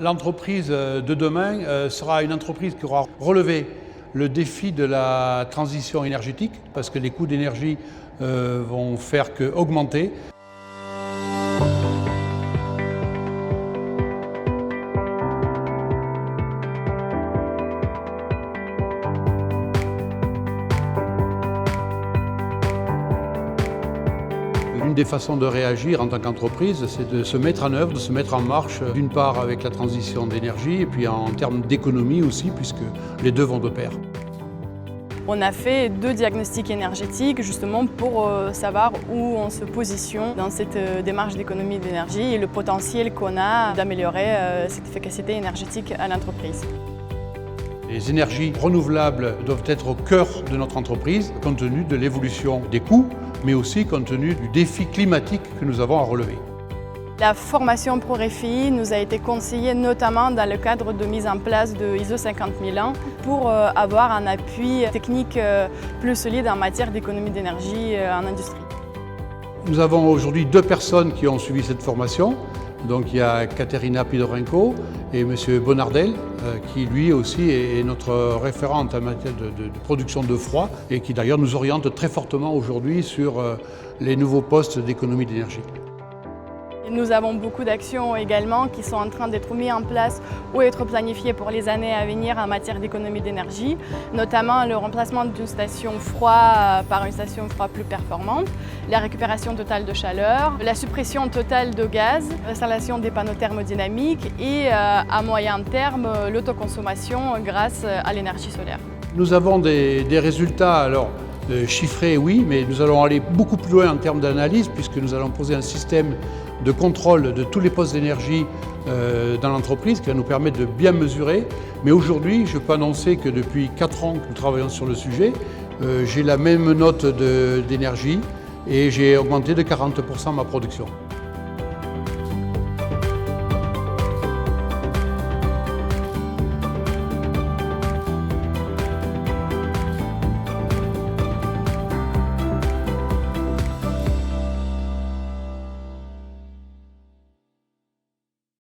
L'entreprise de demain sera une entreprise qui aura relevé le défi de la transition énergétique parce que les coûts d'énergie vont faire qu'augmenter. L'une des façons de réagir en tant qu'entreprise, c'est de se mettre en œuvre, de se mettre en marche, d'une part avec la transition d'énergie et puis en termes d'économie aussi, puisque les deux vont de pair. On a fait 2 diagnostics énergétiques justement pour savoir où on se positionne dans cette démarche d'économie d'énergie et le potentiel qu'on a d'améliorer cette efficacité énergétique à l'entreprise. Les énergies renouvelables doivent être au cœur de notre entreprise, compte tenu de l'évolution des coûts, mais aussi compte tenu du défi climatique que nous avons à relever. La formation ProRefi nous a été conseillée notamment dans le cadre de mise en place de ISO 50001 pour avoir un appui technique plus solide en matière d'économie d'énergie en industrie. Nous avons aujourd'hui 2 personnes qui ont suivi cette formation. Donc il y a Katerina Pidorenko et M. Bonardel, qui lui aussi est notre référente en matière de production de froid et qui d'ailleurs nous oriente très fortement aujourd'hui sur les nouveaux postes d'économie d'énergie. Nous avons beaucoup d'actions également qui sont en train d'être mises en place ou être planifiées pour les années à venir en matière d'économie d'énergie, notamment le remplacement d'une station froid par une station froid plus performante, la récupération totale de chaleur, la suppression totale de gaz, l'installation des panneaux thermodynamiques et à moyen terme l'autoconsommation grâce à l'énergie solaire. Nous avons des résultats alors chiffrés, oui, mais nous allons aller beaucoup plus loin en termes d'analyse puisque nous allons poser un système de contrôle de tous les postes d'énergie dans l'entreprise qui va nous permettre de bien mesurer. Mais aujourd'hui, je peux annoncer que depuis 4 ans que nous travaillons sur le sujet, j'ai la même note d'énergie et j'ai augmenté de 40% ma production.